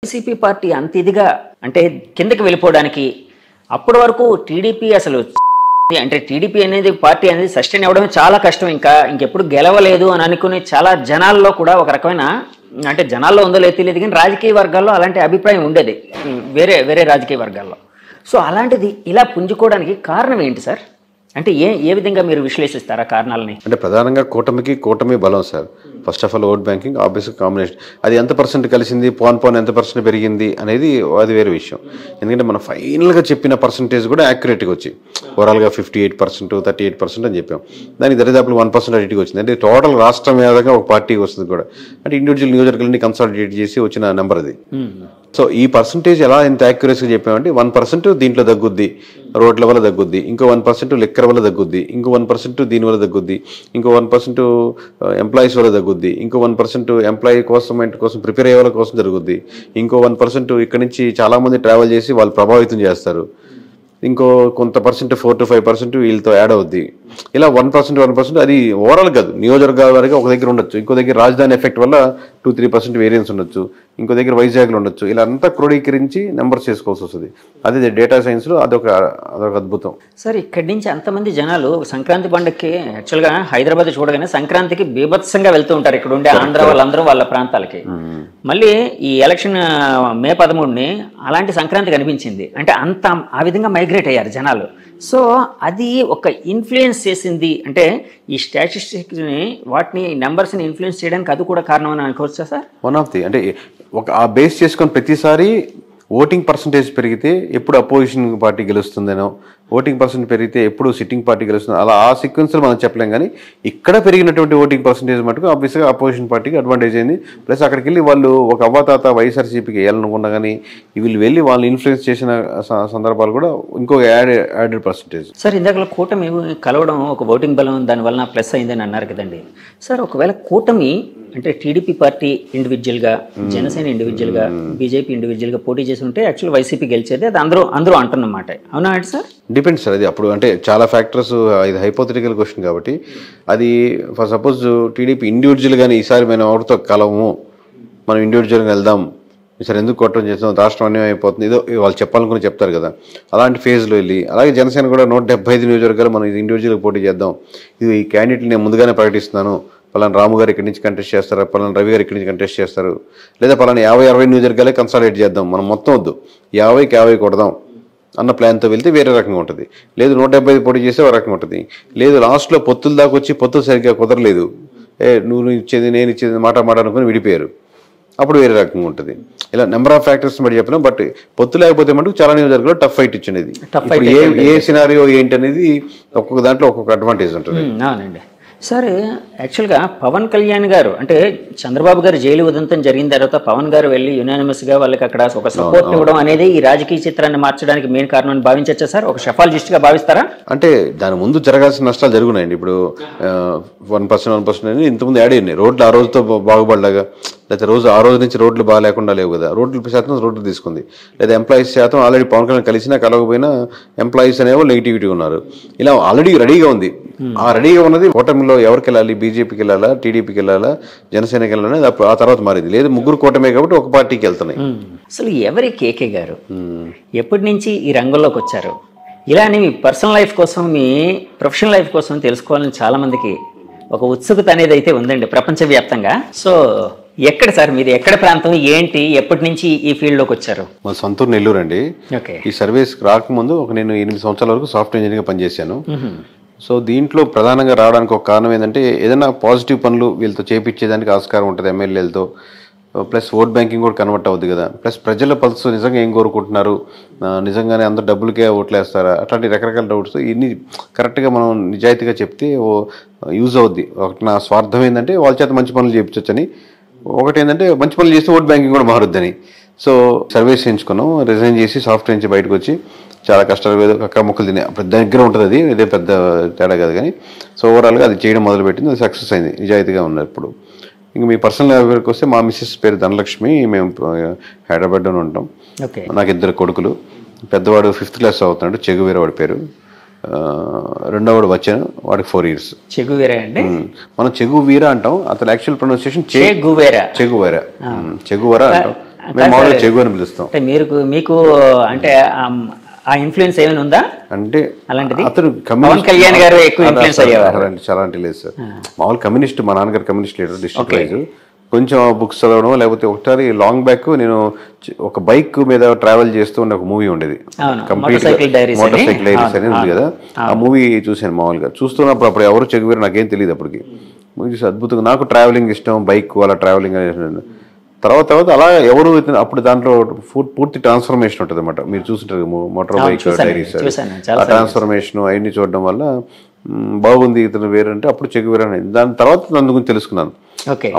YCP party అంత ఇదిగా అంటే కిందకి వెళ్ళిపోవడానికి అప్పటి వరకు టీడీపీ అసలు అంటే టీడీపీ అనేది పార్టీ అనేది సస్టైన్ అవ్వడమే చాలా కష్టం, ఇంకెప్పుడు గెలవలేదు అని అనుకుని చాలా జనాల్లో కూడా ఒక రకమైన అంటే జనాల్లో ఉందో లేదో తెలియదు కానీ రాజకీయ వర్గాల్లో అలాంటి అభిప్రాయం ఉండేది వేరే వేరే రాజకీయ వర్గాల్లో. సో అలాంటిది ఇలా పుంజుకోవడానికి కారణం ఏంటి సార్? అంటే ఏ విధంగా మీరు విశ్లేషిస్తారా కారణాలని? అంటే ప్రధానంగా కూటమి బలం sir. First of all vote banking, ఆబ్వియస్గా కాంబినేషన్. అది ఎంత పర్సెంట్ కలిసింది, పోన్ ఎంత పర్సెంట్ పెరిగింది అనేది అది వేరే విషయం. ఎందుకంటే మనం ఫైనల్గా చెప్పిన పర్సంటేజ్ కూడా యాక్యురేట్గా వచ్చి ఓవరాల్గా 58%, 38% అని చెప్పాం. దానికి దరిదాపులు 1% అడిటికి వచ్చింది. అంటే టోటల్ రాష్ట్రం మీదగా ఒక పార్టీకి వస్తుంది కూడా. అంటే ఇండివిజువల్ నియోజకవర్గాన్ని కన్సాలిడేట్ చేసి వచ్చిన నెంబర్ అది. సో ఈ పర్సంటేజ్ ఎలా ఎంత యాక్యురసీగా చెప్పామంటే 1% దీంట్లో తగ్గుద్ది, రోడ్ల వల్ల తగ్గుద్ది, ఇంకో 1% లెక్కర్ వల్ల తగ్గుద్ది, ఇంకో 1% దీనివల్ల తగ్గుద్ది, ఇంకో 1% ఎంప్లాయీస్ వల్ల తగ్గుద్ది, ఇంకో 1% ఎంప్లాయీ కోసం ప్రిపేర్ అయ్యే వాళ్ళ కోసం జరుగుద్ది, ఇంకో 1% ఇక్కడ నుంచి చాలామంది ట్రావెల్ చేసి వాళ్ళు ప్రభావితం చేస్తారు, ఇంకో కొంత పర్సెంట్ 4 to 5% వీళ్ళతో యాడ్ అవుద్ది. ఇలా 1% అది ఓవరాల్ కాదు, నియోజకవర్గాల వరకు ఒక దగ్గర ఉండొచ్చు, ఇంకో దగ్గర రాజధాని ఎఫెక్ట్ వల్ల 2-3% వేరియన్స్ ఉండొచ్చు, ఇంకో దగ్గర వైజాగ్లో ఉండొచ్చు. ఇలా అంతా క్రోడీకరించి నెంబర్స్ చేసుకోవాల్సి వస్తుంది. అదే డేటా సైన్స్లో అదొక అద్భుతం సార్. ఇక్కడి నుంచి అంతమంది జనాలు సంక్రాంతి పండుగకి యాక్చువల్గా హైదరాబాద్ చూడగానే సంక్రాంతికి బీభత్సంగా వెళ్తూ ఉంటారు ఇక్కడ ఉండే ఆంధ్ర వాళ్ళందరూ వాళ్ళ ప్రాంతాలకి. మళ్ళీ ఈ ఎలక్షన్ మే 13ని అలాంటి సంక్రాంతి కనిపించింది అంటే అంత ఆ విధంగా మైగ్రేట్ అయ్యారు జనాలు. సో అది ఒక ఇన్ఫ్లుయెన్స్ చేసింది అంటే ఈ స్టాటిస్టిక్స్ని వాటిని నెంబర్స్ని ఇన్ఫ్లుయెన్స్ చేయడానికి అది కూడా కారణం అని అనుకోవచ్చా సార్? వన్ ఆఫ్ ది అంటే ఒక ఆ బేస్ చేసుకొని ప్రతిసారి ఓటింగ్ పర్సంటేజ్ పెరిగితే ఎప్పుడు అపోజిషన్ పార్టీ గెలుస్తుందనో, ఓటింగ్ పర్సెంట్ పెరిగితే ఎప్పుడు సిట్టింగ్ పార్టీ గెలుస్తుందో అలా ఆ సీక్వెన్స్లో మనం చెప్పలేం. కానీ ఇక్కడ పెరిగినటువంటి ఓటింగ్ పర్సంటేజ్ మటుకు ఆబ్వియస్గా అపోజిషన్ పార్టీకి అడ్వాంటేజ్ అయింది. ప్లస్ అక్కడికి వెళ్ళి వాళ్ళు ఒక అవ్వాతాత వైఎస్ఆర్సీపీకి వెళ్ళనుకున్నా కానీ వీళ్ళు వెళ్ళి వాళ్ళు ఇన్ఫ్లుయెన్స్ చేసిన సందర్భాలు కూడా ఇంకో యాడెడ్ పర్సంటేజ్. సార్ ఇందాక కూటమి కలవడం ఒక ఓటింగ్ బలం దానివల్ల ప్లస్ అయిందని అన్నారు కదండి సార్. ఒకవేళ కూటమి అంటే టీడీపీ పార్టీ ఇండివిజువల్గా, జనసేన ఇండివిజువల్గా, బీజేపీ ఇండివిజువల్గా పోటీ చేసి ఉంటే యాక్చువల్ వైసీపీ గెలిచేది అది అందరూ అంటున్నమాట. అవునా అంటే సార్? Depends sir. అది అప్పుడు అంటే చాలా ఫ్యాక్టర్స్, ఇది హైపోథెటికల్ క్వశ్చన్ కాబట్టి అది ఫర్ సపోజ్ టీడీపీ ఇండివిజువల్గానే ఈసారి మనం ఎవరితో కలవము, మనం ఇండివిజువల్గా వెళ్దాం, ఈసారి ఎందుకు కొట్టడం చేస్తాం, రాష్ట్రం అన్యాయం అయిపోతుంది, ఏదో వాళ్ళు చెప్పాలనుకుని చెప్తారు కదా, అలాంటి ఫేజ్లో వెళ్ళి అలాగే జనసేన కూడా 175 నియోజకవర్గాలు మనం ఇది ఇండివిజువల్గా పోటీ చేద్దాం, ఇది ఈ క్యాండిడేట్ని నేను ముందుగానే ప్రకటిస్తున్నాను, పలానా రాము గారు ఇక్కడి నుంచి కంటెస్ట్ చేస్తారు, పలానా రవి గారు ఇక్కడి నుంచి కంటెస్ట్ చేస్తారు, లేదా పలానా 50-60 నియోజకవర్గాలే కన్సాలిడేట్ చేద్దాం, మనం మొత్తం వద్దు 50కి 50 కొడదాం అన్న ప్లాన్తో వెళ్తే వేరే రకంగా ఉంటుంది. లేదు 175 పోటీ చేస్తే ఒక రకంగా ఉంటుంది. లేదు లాస్ట్లో పొత్తుల దాకా వచ్చి పొత్తులు సరిగ్గా కుదరలేదు, నువ్వు ఇచ్చేది నేను ఇచ్చేది మాట అనుకుని విడిపోయారు, అప్పుడు వేరే రకంగా ఉంటుంది. ఇలా నెంబర్ ఆఫ్ ఫ్యాక్టర్స్ బట్టి చెప్పినాం. బట్ పొత్తు లేకపోతే మటుకు చాలా నియోజకవర్గాలు టఫ్ ఫైట్ ఇచ్చినది. ఇప్పుడు ఏ సినారియో ఏంటి అనేది ఒక్కొక్క దాంట్లో ఒక్కొక్క అడ్వాంటేజ్ ఉంటుంది. అవునండి సార్. యాక్చువల్గా పవన్ కళ్యాణ్ గారు అంటే చంద్రబాబు గారు జైలు ఉదంతం జరిగిన తర్వాత పవన్ గారు వెళ్ళి యునానిమస్గా వాళ్ళకి అక్కడ ఒక సపోర్ట్ ఇవ్వడం అనేది ఈ రాజకీయ చిత్రాన్ని మార్చడానికి మెయిన్ కారణం అని భావించచ్చా సార్? ఒక షెఫాలజిస్ట్గా భావిస్తారా? అంటే దాని ముందు జరగాల్సిన నష్టాలు జరుగున్నాయండి. ఇప్పుడు 1% అనేది ఇంతకుముందు యాడ్ అయినాయి. రోడ్లు ఆ రోజుతో బాగుపడలాగా, లేకపోతే ఆ రోజు నుంచి రోడ్లు బాగా లేకుండా లేవు కదా, రోడ్లు తీసుకుంది. లేదా ఎంప్లాయీస్ శాతం ఆల్రెడీ పవన్ కళ్యాణ్ కలిసినా కలవకపోయినా ఎంప్లాయీస్ అనేవాళ్ళు నెగిటివిటీ ఉన్నారు. ఇలా ఆల్రెడీ రెడీగా ఉంది. ఆ రెడీగా ఉన్నది కూటమిలో ఎవరికి వెళ్ళాలి, బీజేపీకి వెళ్ళాలా, టీడీపీకి వెళ్ళాలా, జనసేనకి వెళ్ళాలని ఆ తర్వాత మారింది. లేదు ముగ్గురు కూటమే కాబట్టి ఒక పార్టీకి వెళ్తున్నాయి. అసలు ఎవరి కేకే గారు ఎప్పటి నుంచి ఈ రంగంలోకి వచ్చారు? ఇలానే మీ పర్సనల్ లైఫ్ కోసం, మీ ప్రొఫెషనల్ లైఫ్ కోసం తెలుసుకోవాలని చాలా మందికి ఒక ఉత్సుకత అనేది అయితే ఉందండి ప్రపంచవ్యాప్తంగా. సో ఎక్కడ సార్ మీది, ఎక్కడ ప్రాంతం, ఏంటి, ఎప్పటి నుంచి ఈ ఫీల్డ్లోకి వచ్చారు? మా సొంతూరు నెల్లూరు అండి. ఈ సర్వీస్ రాకముందు నేను 8 సంవత్సరాల వరకు సాఫ్ట్వేర్ ఇంజనీర్గా పనిచేశాను. సో దీంట్లో ప్రధానంగా రావడానికి ఒక కారణం ఏంటంటే ఏదైనా పాజిటివ్ పనులు వీళ్ళతో చేపించేదానికి ఆస్కారం ఉంటుంది ఎమ్మెల్యేలతో. ప్లస్ ఓట్ బ్యాంకింగ్ కూడా కన్వర్ట్ అవుతుంది కదా. ప్లస్ ప్రజల పల్స్ నిజంగా ఏం కోరుకుంటున్నారు, నిజంగానే అందరూ డబ్బులకే ఓట్లు వేస్తారా, అట్లాంటి రకరకాల డౌట్స్ ఇన్ని కరెక్ట్గా మనం నిజాయితీగా చెప్తే యూజ్ అవుద్ది. ఒకటి నా స్వార్థం ఏంటంటే వాళ్ళ చేత మంచి పనులు చేయించవచ్చని, ఒకటి ఏంటంటే మంచి పనులు చేస్తే ఓట్ బ్యాంకింగ్ కూడా మారుద్దని. సో సర్వీస్ చేయించుకున్నాం, రిజైన్ చేసి సాఫ్ట్వేర్ నుంచి బయటకు వచ్చి చాలా కష్టాలు ఏదో అక్క మొక్కలు తినే అప్పుడు దగ్గర ఉంటుంది, అది ఇదే పెద్ద తేడా కాదు. కానీ సో ఓవరాల్గా అది చేయడం మొదలుపెట్టింది, అది సక్సెస్ అయింది, నిజాయితీగా ఉన్నారు. ఇప్పుడు ఇంక మీ పర్సనల్ ఎవరికి వస్తే మా మిస్సెస్ పేరు ధనలక్ష్మి, మేము హైదరాబాద్లోనే ఉంటాం. నాకు 2 కొడుకులు. పెద్దవాడు 5th క్లాస్ అవుతున్నాడు, చెగువీర వాడి పేరు. రెండోవాడు వచ్చాను, వాడికి 4 years. చెగువీర అండి, మనం చెగువీర అంటాం, అతను యాక్చువల్ ప్రొనౌన్సియేషన్ చెగువెరా అంటాం. మేము మామూలుగా చెగు అని పిలుస్తాం. అంటే మీకు అంటే ఆ ఇన్ఫ్లుయెన్స్ ఏమైనా ఉందా అంటే అలాంటిది? అతను పవన్ కళ్యాణ్ గారు ఎక్కువ ఇన్ఫ్లుయెన్స్ అయ్యేవారు. చాలా అంటే లేదు సార్. మామూలు కమ్యూనిస్ట్, మా నాన్నగారు కమ్యూనిస్ట్ లీడర్ డిస్ట్రిక్ట్ వైజ్. కొంచెం బుక్స్ చదవడం, లేకపోతే ఒకసారి లాంగ్ బ్యాక్ నేను ఒక బైక్ మీద ట్రావెల్ చేస్తూ ఉన్న ఒక మూవీ ఉండేది, కంప్లీట్ మోటార్ సైకిల్ డైరీస్ అనేది ఉంది కదా, ఆ మూవీ చూశాను. మామూలుగా చూస్తున్నప్పుడు అప్పుడు ఎవరు చెగువేరు నాకేం తెలియదు అప్పటికి. మూవీ చూసి అద్భుతంగా, నాకు ట్రావెలింగ్ ఇష్టం, బైక్ అలా ట్రావెలింగ్ అనేది. తర్వాత అలా ఎవరు అప్పుడు దాంట్లో పూర్తి ట్రాన్స్ఫర్మేషన్ ఉంటుంది అనమాట. మీరు చూస్తుంటారు మోటార్ బైక్ డైరీస్, ఆ ట్రాన్స్ఫర్మేషన్ అవన్నీ చూడడం వల్ల బాగుంది ఇతను వేరంటే అప్పుడు చెగువేరు అనేది. దాని తర్వాత దాని గురించి తెలుసుకున్నాను.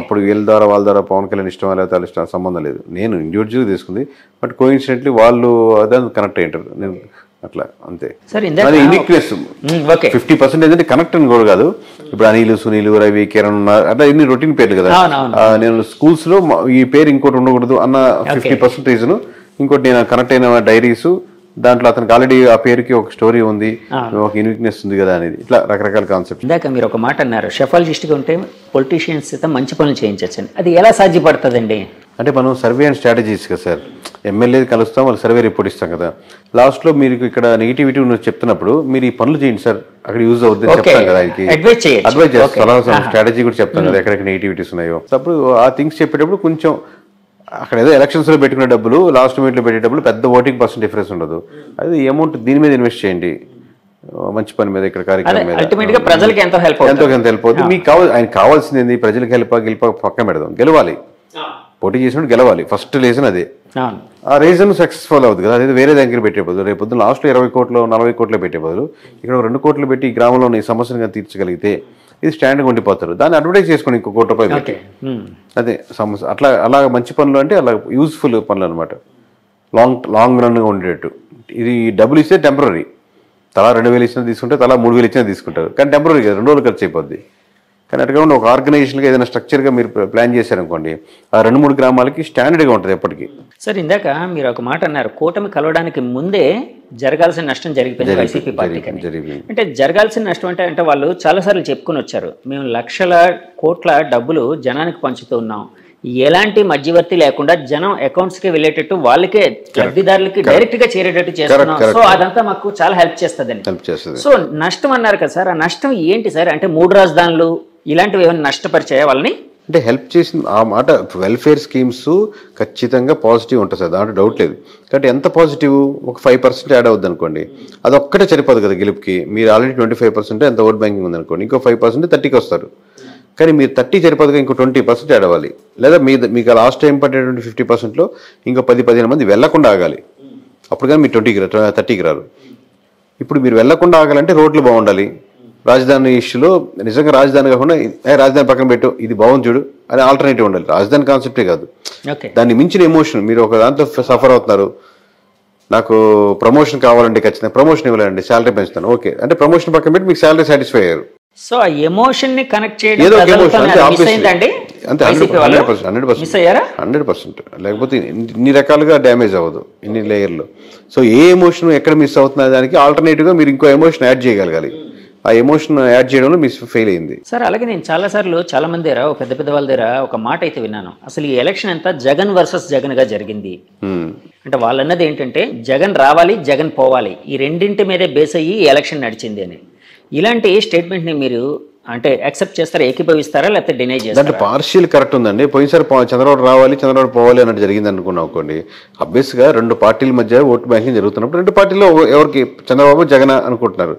అప్పుడు వీళ్ళ ద్వారా వాళ్ళ ద్వారా పవన్ కళ్యాణ్ ఇష్టం లేకపోతే వాళ్ళ ఇష్టం సంబంధం లేదు, నేను ఇండివిజువల్గా తీసుకుంది. బట్ కోఇన్సిడెంట్లీ వాళ్ళు అదే కనెక్ట్ అయ్యారు, నేను అట్లా అంతే. అది యూనిక్నెస్ 50% ఏంటంటే కనెక్ట్ అని కూడా కాదు. ఇప్పుడు అనిల్, సునీల్, రవి, కిరణ్ ఉన్నారు, అట్లా ఎన్ని రొటీన్ పేర్లు కదా. నేను స్కూల్స్ లో ఈ పేరు ఇంకోటి ఉండకూడదు అన్న 50% రీజన్. ఇంకోటి నేను కనెక్ట్ అయిన డైరీస్, దాంట్లో అతనికి ఆల్రెడీ ఆ పేరుకి ఒక స్టోరీ ఉంది, ఒక యూనిక్నెస్ ఉంది కదా అనేది. ఇట్లా రకరకాల కాన్సెప్ట్. ఇందాక మీరు ఒక మాట అన్నారు, షెఫాలజిస్ట్గా ఉంటే పొలిటీషియన్స్ అయితే మంచి పనులు చేయించచ్చని. అది ఎలా సాధ్యపడుతుందండి? అంటే మనం సర్వే అండ్ స్ట్రాటజీస్ కదా సార్, ఎమ్మెల్యే కలుస్తాం, వాళ్ళు సర్వే రిపోర్ట్ ఇస్తాం కదా. లాస్ట్లో మీరు ఇక్కడ నెగిటివిటీ ఉన్నది చెప్తున్నప్పుడు మీరు ఈ పనులు చేయండి సార్, అక్కడ యూజ్ అవుతుంది చెప్తాం కదా, ఆయనకి అడ్వైజ్ చేస్తాం, స్ట్రాటజీ కూడా చెప్తాం కదా ఎక్కడెక్కడ నెగిటివిటీస్ ఉన్నాయో. అప్పుడు ఆ థింగ్స్ చెప్పేటప్పుడు కొంచెం అక్కడ ఏదో ఎలక్షన్స్లో పెట్టుకునే డబ్బులు లాస్ట్ మినిట్లో పెట్టే డబ్బులు పెద్ద ఓటింగ్ % డిఫరెన్స్ ఉండదు. అది అమౌంట్ దీని మీద ఇన్వెస్ట్ చేయండి, మంచి పని మీద, ఇక్కడ కార్యక్రమం మీద, ప్రజలకు ఎంతో హెల్ప్ అవుతుంది. మీకు ఆయనకు కావాల్సింది ఏంది? ప్రజలకు గెలిప పక్కన పెడదాం, గెలవాలి, పోటీ చేసినప్పుడు గెలవాలి. ఫస్ట్ రీజన్ అదే. ఆ రీజన్ సక్సెస్ఫుల్ అవుతుంది కదా, అదే వేరే దగ్గర పెట్టే బదులు రేపు పొద్దున్న లాస్ట్లో 20 కోట్లు 40 కోట్లు పెట్టే బదులు ఇక్కడ 2 కోట్లు పెట్టి ఈ గ్రామంలో ఈ సమస్యను తీర్చగలిగితే ఇది స్టాండ్గా ఉండిపోతారు. దాన్ని అడ్వర్టైజ్ చేసుకుని ఇంకో ₹1 పెట్టి అదే సమస్య. అలా మంచి పనులు అంటే అలా యూజ్ఫుల్ పనులు అనమాట, లాంగ్ రన్గా ఉండేటట్టు. ఇది డబ్బులు ఇస్తే టెంపరీ, తలా 2,000 ఇచ్చినా తీసుకుంటే, తలా 3,000 ఇచ్చినా తీసుకుంటారు, కానీ టెంపరీ కదా, 2 రోజులు ఖర్చు అయిపోద్ది. కానీ అటుగా ఒక ఆర్గనైజేషన్గా ఏదైనా స్ట్రక్చర్గా మీరు ప్లాన్ చేశారనుకోండి, ఆ 2-3 గ్రామాలకి స్టాండర్డ్గా ఉంటుంది ఎప్పటికీ. సార్ ఇందాక మీరు ఒక మాట అన్నారు, కూటమి కలవడానికి ముందే జరగాల్సిన నష్టం జరిగిపోయింది వైసీపీ పార్టీకి. అంటే జరగాల్సిన నష్టం అంటే వాళ్ళు చాలాసార్లు చెప్పుకుని వచ్చారు, మేము లక్షల కోట్ల డబ్బులు జనానికి పంచుతూ ఉన్నాం, ఎలాంటి మధ్యవర్తి లేకుండా జనం అకౌంట్స్కి వెళ్ళేటట్టు, వాళ్ళకే లబ్ధిదారులకి డైరెక్ట్ గా చేరేటట్టు చేస్తున్నాం. సో అదంతా మాకు చాలా హెల్ప్ చేస్తుందని. సో నష్టం అన్నారు కదా సార్, ఆ నష్టం ఏంటి సార్? అంటే 3 రాజధానులు ఇలాంటివి ఏమైనా నష్టపరిచాయా వాళ్ళని? అంటే హెల్ప్ చేసిన ఆ మాట, వెల్ఫేర్ స్కీమ్స్ ఖచ్చితంగా పాజిటివ్ ఉంటుంది సార్, దాంట్లో డౌట్ లేదు. కాబట్టి ఎంత పాజిటివ్, ఒక 5% యాడ్ అవుద్ది అనుకోండి, అదొక్కటే సరిపోదు కదా గెలుపుకి. మీరు ఆల్రెడీ 25% ఎంత ఓట్ బ్యాంకింగ్ ఉందనుకోండి, ఇంకో 5% 30కి వస్తారు. కానీ మీరు 30 సరిపోదుగా ఇంకో 20% యాడ్ అవ్వాలి. లేదా మీకు లాస్ట్ టైం పడేటువంటి 50%లో ఇంకో 10-15 మంది వెళ్లకుండా ఆగాలి, అప్పుడు కానీ మీరు 30కి రారు. ఇప్పుడు మీరు వెళ్లకుండా ఆగాలంటే రోడ్లు బాగుండాలి. రాజధాని ఇష్యూలో నిజంగా రాజధాని కాకుండా రాజధాని పక్కన పెట్టు, ఇది బాగుంది చూడు అని ఆల్టర్నేటివ్ ఉండాలి. రాజధాని కాన్సెప్టే కాదు, దాన్ని మించిన ఎమోషన్. మీరు ఒక దాంట్లో సఫర్ అవుతున్నారు, నాకు ప్రమోషన్ కావాలంటే ఖచ్చితంగా ప్రమోషన్ ఇవ్వాలండి, శాలరీ పెంచుతాను, ఓకే అంటే ప్రమోషన్ పక్కన పెట్టి మీకు శాలరీ సాటిస్ఫై అయ్యారు. సో ఆ ఎమోషన్ ని కనెక్ట్ చేయడం ఏదో అంతే, 100%. లేకపోతే ఇన్ని రకాలుగా డ్యామేజ్ అవ్వదు, ఇన్ని లేయర్లు. సో ఏ ఎమోషన్ ఎక్కడ మిస్ అవుతున్నా దానికి ఆల్టర్నేటివ్గా మీరు ఇంకో ఎమోషన్ యాడ్ చేయగలగాలి. ఆ ఎమోషన్ యాడ్ చేయడంలో మిస్ ఫెయిల్ అయింది సార్. అలాగే నేను చాలాసార్లు చాలా మంది దగ్గర, పెద్ద వాళ్ళ దగ్గర ఒక మాట అయితే విన్నాను, అసలు ఈ ఎలక్షన్ అంతా జగన్ వర్సెస్ జగన్ గా జరిగింది. అంటే వాళ్ళన్నది ఏంటంటే జగన్ రావాలి, జగన్ పోవాలి, ఈ రెండింటి మీదే బేస్ అయ్యి ఈ ఎలక్షన్ నడిచింది అని. ఇలాంటి స్టేట్మెంట్ ని మీరు అంటే యాక్సెప్ట్ చేస్తారా, ఏకీభవిస్తారా, లేకపోతే డినై చేస్తారా? అంటే పార్షియల్ కరెక్ట్ ఉందండి. పోయినసారి చంద్రబాబు రావాలి, చంద్రబాబు పోవాలి అన్నట్టు జరిగింది అనుకున్నాం అనుకోండి. అబ్వియస్గా 2 పార్టీల మధ్య ఓటు బ్యాంకింగ్ జరుగుతున్నప్పుడు 2 పార్టీలో ఎవరికి చంద్రబాబు జగన్ అనుకుంటున్నారు.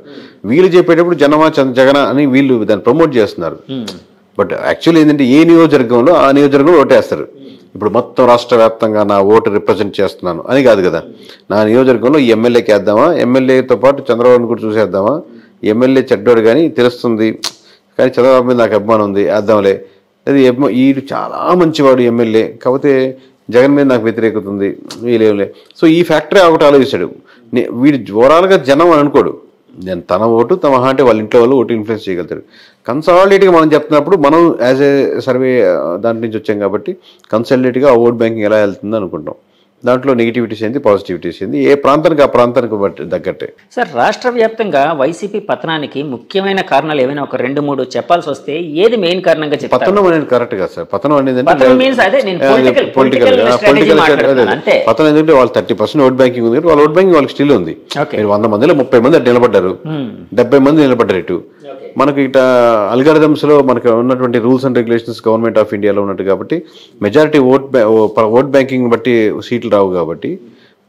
వీళ్ళు చెప్పేటప్పుడు జగన అని వీళ్ళు దాన్ని ప్రమోట్ చేస్తున్నారు. బట్ యాక్చువల్లీ ఏంటంటే ఏ నియోజకవర్గంలో ఆ నియోజకవర్గంలో ఓటేస్తారు. ఇప్పుడు మొత్తం రాష్ట్ర వ్యాప్తంగా నా ఓటు రిప్రజెంట్ చేస్తున్నాను అని కాదు కదా. నా నియోజకవర్గంలో ఈ ఎమ్మెల్యేకి వేద్దామా, ఎమ్మెల్యేతో పాటు చంద్రబాబుని కూడా చూసేద్దామా, ఎమ్మెల్యే చెడ్డోడు కానీ తెలుస్తుంది, కానీ చంద్రబాబు మీద నాకు అభిమానం ఉంది వేద్దాంలే, అది వీడు చాలా మంచివాడు ఎమ్మెల్యే, కాకపోతే జగన్ మీద నాకు వ్యతిరేకత ఉంది వీళ్ళేంలే. సో ఈ ఫ్యాక్టరీ ఒకటి ఆలోచిస్తాడు. వీడు ఓవరాల్గా జనం అని అనుకోడు, నేను తన ఓటు తమ అంటే వాళ్ళ ఇంట్లో వాళ్ళు ఓటు ఇన్ఫ్లుయెన్స్ చేయగలుగుతాడు. కన్సాలిడేట్గా మనం చెప్తున్నప్పుడు మనం యాజ్ ఏ సర్వే దాంట్ నుంచి వచ్చాం కాబట్టి కన్సాలిడేట్గా ఆ ఓట్ బ్యాంకింగ్ ఎలా వెళ్తుందో అనుకుంటాం. దాంట్లో నెగిటివిటీస్ ఏంది, పాజిటివిటీస్ ఏంది, ఏ ప్రాంతానికి ఆ ప్రాంతానికి తగ్గట్టే. సార్, రాష్ట్ర వ్యాప్తంగా వైసీపీ పతనానికి ముఖ్యమైన కారణాలు ఏమైనా ఒక 2-3 చెప్పాల్సి వస్తే ఏది మెయిన్ కారణంగా చెప్తారు? పతనం అనేది కరెక్ట్ కాదు సార్. పతనం అనేది పొలిటికల్ పతనం ఏంటంటే వాళ్ళు 30% ఓట్ బ్యాంకింగ్ ఉంది, వాళ్ళ ఓట్ బ్యాంకింగ్ వాళ్ళకి స్టిల్ ఉంది. మీరు 100 మందిలో 30 మంది అటు నిలబడ్డారు, 70 మంది నిలబడ్డారు ఇటు. మనకి ఇట అల్గారిథమ్స్ లో మనకు ఉన్నటువంటి rules and regulations government of ఇండియాలో ఉన్నట్టు కాబట్టి మెజారిటీ ఓట్ బ్యాంకింగ్ బట్టి సీట్లు రావు కాబట్టి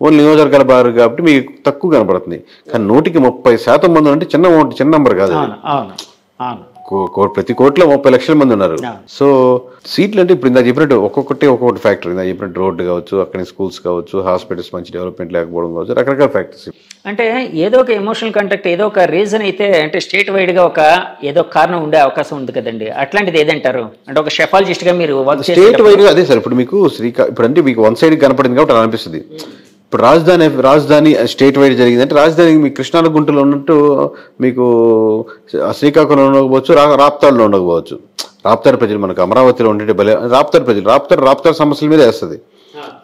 ఓన్లీ నియోజకవర్గాల బారు కాబట్టి మీకు తక్కువ కనపడుతుంది. కానీ 130% మంది అంటే చిన్న నెంబర్ కాదు. ప్రతి కోట్లో 30 లక్షల మంది ఉన్నారు. సో సీట్లు అంటే ఇప్పుడు ఇందా చెప్పినట్టు ఒక్కొక్కటి ఫ్యాక్టర్. ఇందా చెప్పినట్టు రోడ్డు కావచ్చు, అక్కడ స్కూల్స్ కావచ్చు, హాస్పిటల్స్ మంచి డెవలప్మెంట్ లేకపోవడం కావచ్చు, రకరకాల ఫ్యాక్టర్స్. అంటే ఏదో ఒక ఎమోషనల్ కాంటాక్ట్, ఏదో ఒక రీజన్ అయితే అంటే స్టేట్ వైడ్ గా ఏదో కారణం ఉండే అవకాశం ఉంది కదండి. అట్లాంటిది ఏదంటారు? అంటే ఒక షెఫాలజిస్ట్ గా మీరు స్టేట్ వైడ్ గా అదే సార్. ఇప్పుడు మీకు ఇప్పుడు అంటే మీకు వన్ సైడ్ కనపడింది కాబట్టి అలా అనిపిస్తుంది. ఇప్పుడు రాజధాని స్టేట్ వైడ్ జరిగిందంటే రాజధాని మీకు కృష్ణా గుంటలో ఉన్నట్టు మీకు శ్రీకాకుళంలో ఉండకపోవచ్చు, రాప్తాడులో ఉండకపోవచ్చు. రాప్తాడు ప్రజలు మనకు అమరావతిలో ఉండే రాప్తాడు ప్రజలు రాప్తాడు సమస్యల మీద వేస్తుంది.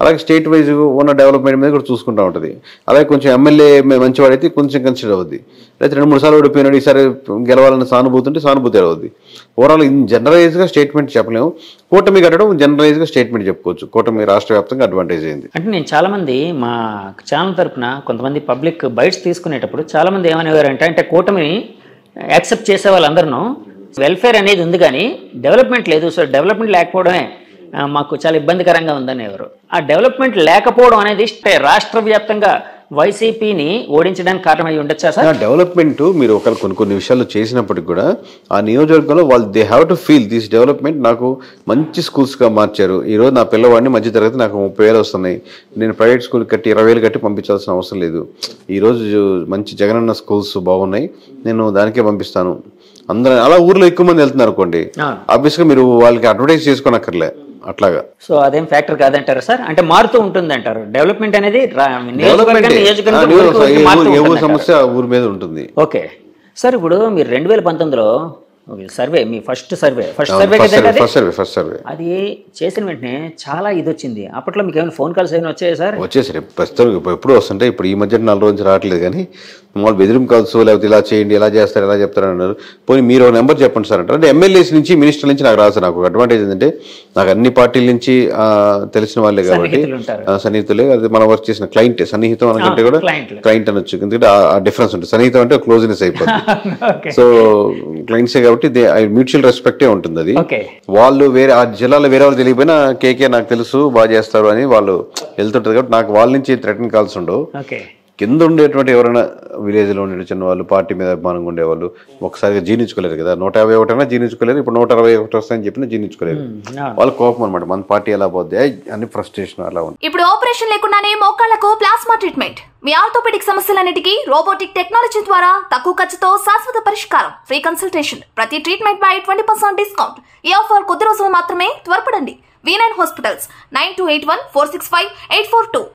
అలాగే స్టేట్ వైజ్ ఉన్న డెవలప్మెంట్ మీద కూడా చూసుకుంటూ ఉంటుంది. అలాగే కొంచెం ఎమ్మెల్యే మంచివాడైతే కొంచెం కన్సిడర్ అవుద్ది. అయితే 2-3 సార్లు ఓడిపోయినాడు, ఈసారి గెలవాలన్న సానుభూతి అవుద్ది. ఓవరాల్ జనరలైజ్ గా స్టేట్మెంట్ చెప్పలేము. కూటమి కట్టడం జనరలైజ్ గా స్టేట్మెంట్ చెప్పుకోవచ్చు. కూటమి రాష్ట్ర వ్యాప్తంగా అడ్వాంటేజ్ అయింది. అంటే నేను చాలా మంది మా ఛానల్ తరపున కొంతమంది పబ్లిక్ బైట్స్ తీసుకునేటప్పుడు చాలా మంది ఏమనేవారంటే, అంటే కూటమిని యాక్సెప్ట్ చేసే వాళ్ళందరూ వెల్ఫేర్ అనేది ఉంది కానీ డెవలప్మెంట్ లేదు, సో డెవలప్మెంట్ లేకపోవడమే మాకు చాలా ఇబ్బందికరంగా ఉందని ఎవరు. ఆ డెవలప్మెంట్ లేకపోవడం అనేది రాష్ట్ర వ్యాప్తంగా వైసీపీని ఓడించడానికి కారణమై ఉండొచ్చా సార్? డెవలప్మెంట్ మీరు కొన్ని విషయాల్లో చేసినప్పటికి కూడా ఆ నియోజకవర్గంలో వాళ్ళు they have to feel this development. నాకు మంచి స్కూల్స్గా మార్చారు. ఈరోజు నా పిల్లవాడిని మధ్య తరగతి నాకు 30,000 వస్తున్నాయి, నేను ప్రైవేట్ స్కూల్ కట్టి 20,000 కట్టి పంపించాల్సిన అవసరం లేదు. ఈరోజు మంచి జగనన్న స్కూల్స్ బాగున్నాయి, నేను దానికే పంపిస్తాను. అందరూ అలా ఊర్లో ఎక్కువ మంది వెళ్తున్నారు అనుకోండి, ఆబ్వియస్గా మీరు వాళ్ళకి అడ్వర్టైజ్ చేసుకోనక్కర్లే. అట్లాగా సో అదేం ఫ్యాక్టర్ కాదంటారు సార్? అంటే మారుతూ ఉంటుంది అంటారు డెవలప్మెంట్ అనేది, సమస్య ఊరి మీద ఉంటుంది. ఓకే సార్, ఇప్పుడు మీరు 2019లో సర్వే, మీ ఫస్ట్ సర్వే అది చేసిన వెంటనే చాలా ఇది వచ్చింది. అప్పట్లో మీకు ఏమైనా ఫోన్ కాల్స్ ఏమైనా వచ్చాయి సార్? వచ్చేసరి ప్రస్తుతం ఎప్పుడు వస్తుంటే, ఇప్పుడు ఈ మధ్య 4 రోజులు నుంచి రావట్లేదు. కానీ మామూలు బెదిరింపు కాల్స్, లేకపోతే ఇలా చేయండి, ఇలా చేస్తారు, ఎలా చెప్తారు అన్నారు. పోనీ మీరు ఒక నెంబర్ చెప్పండి సార్ అంటారు. అంటే ఎమ్మెల్యేస్ నుంచి, మినిస్టర్ నుంచి నాకు రాదు. నాకు ఒక అడ్వాంటేజ్ ఏంటంటే నాకు అన్ని పార్టీల నుంచి తెలిసిన వాళ్ళే కాబట్టి సన్నిహితులే. అది మనం వర్క్ చేసిన క్లయింట్. సన్నిహితం అనుకుంటే కూడా క్లయింట్ అనొచ్చు, ఎందుకంటే ఆ డిఫరెన్స్ ఉంటుంది. సన్నిహితం అంటే క్లోజ్నెస్ అయిపోతుంది. సో క్లయింట్సే కాబట్టి మ్యూచువల్ రెస్పెక్టే ఉంటుంది. అది వాళ్ళు వేరే ఆ జిల్లాలో వేరే వాళ్ళు తెలియకపోయినా కేకే నాకు తెలుసు బాగా చేస్తారు అని వాళ్ళు వెళ్తుంటారు కాబట్టి నాకు వాళ్ళ నుంచి థ్రెటన్ కాల్స్ ఉండవు. కింద ఉండేటువంటి ఎవరైనా విలేజ్ లో ఉండే చిన్న వాళ్ళు, పార్టీ మీద అభిమానంగా ఉండేవాళ్ళు ఒకసారిగా జీర్ణించుకోలేరు కదా. 151 అయినా జీర్ణించుకోలేరు, ఇప్పుడు 161 వస్తాయని చెప్పినా జీర్ణించుకోలేరు. వాళ్ళ కోపం అనమాట, మన పార్టీ ఎలా పోద్ది అని ఫ్రస్ట్రేషన్ అలా ఉంది. ఇప్పుడు ఆపరేషన్ లేకుండానే మోకాళ్లకు ప్లాస్మా ట్రీట్మెంట్, మీ ఆర్థోపెడిక్ సమస్యలన్నిటికీ రోబోటిక్ టెక్నాలజీ ద్వారా తక్కువ ఖర్చుతో శాశ్వత పరిష్కారం, ఫ్రీ కన్సల్టేషన్, ప్రతి ట్రీట్మెంట్ పై 20% డిస్కౌంట్. ఈ ఆఫర్ కొద్ది రోజులు మాత్రమే, త్వరపడండి. V9 hospitals 9281465842.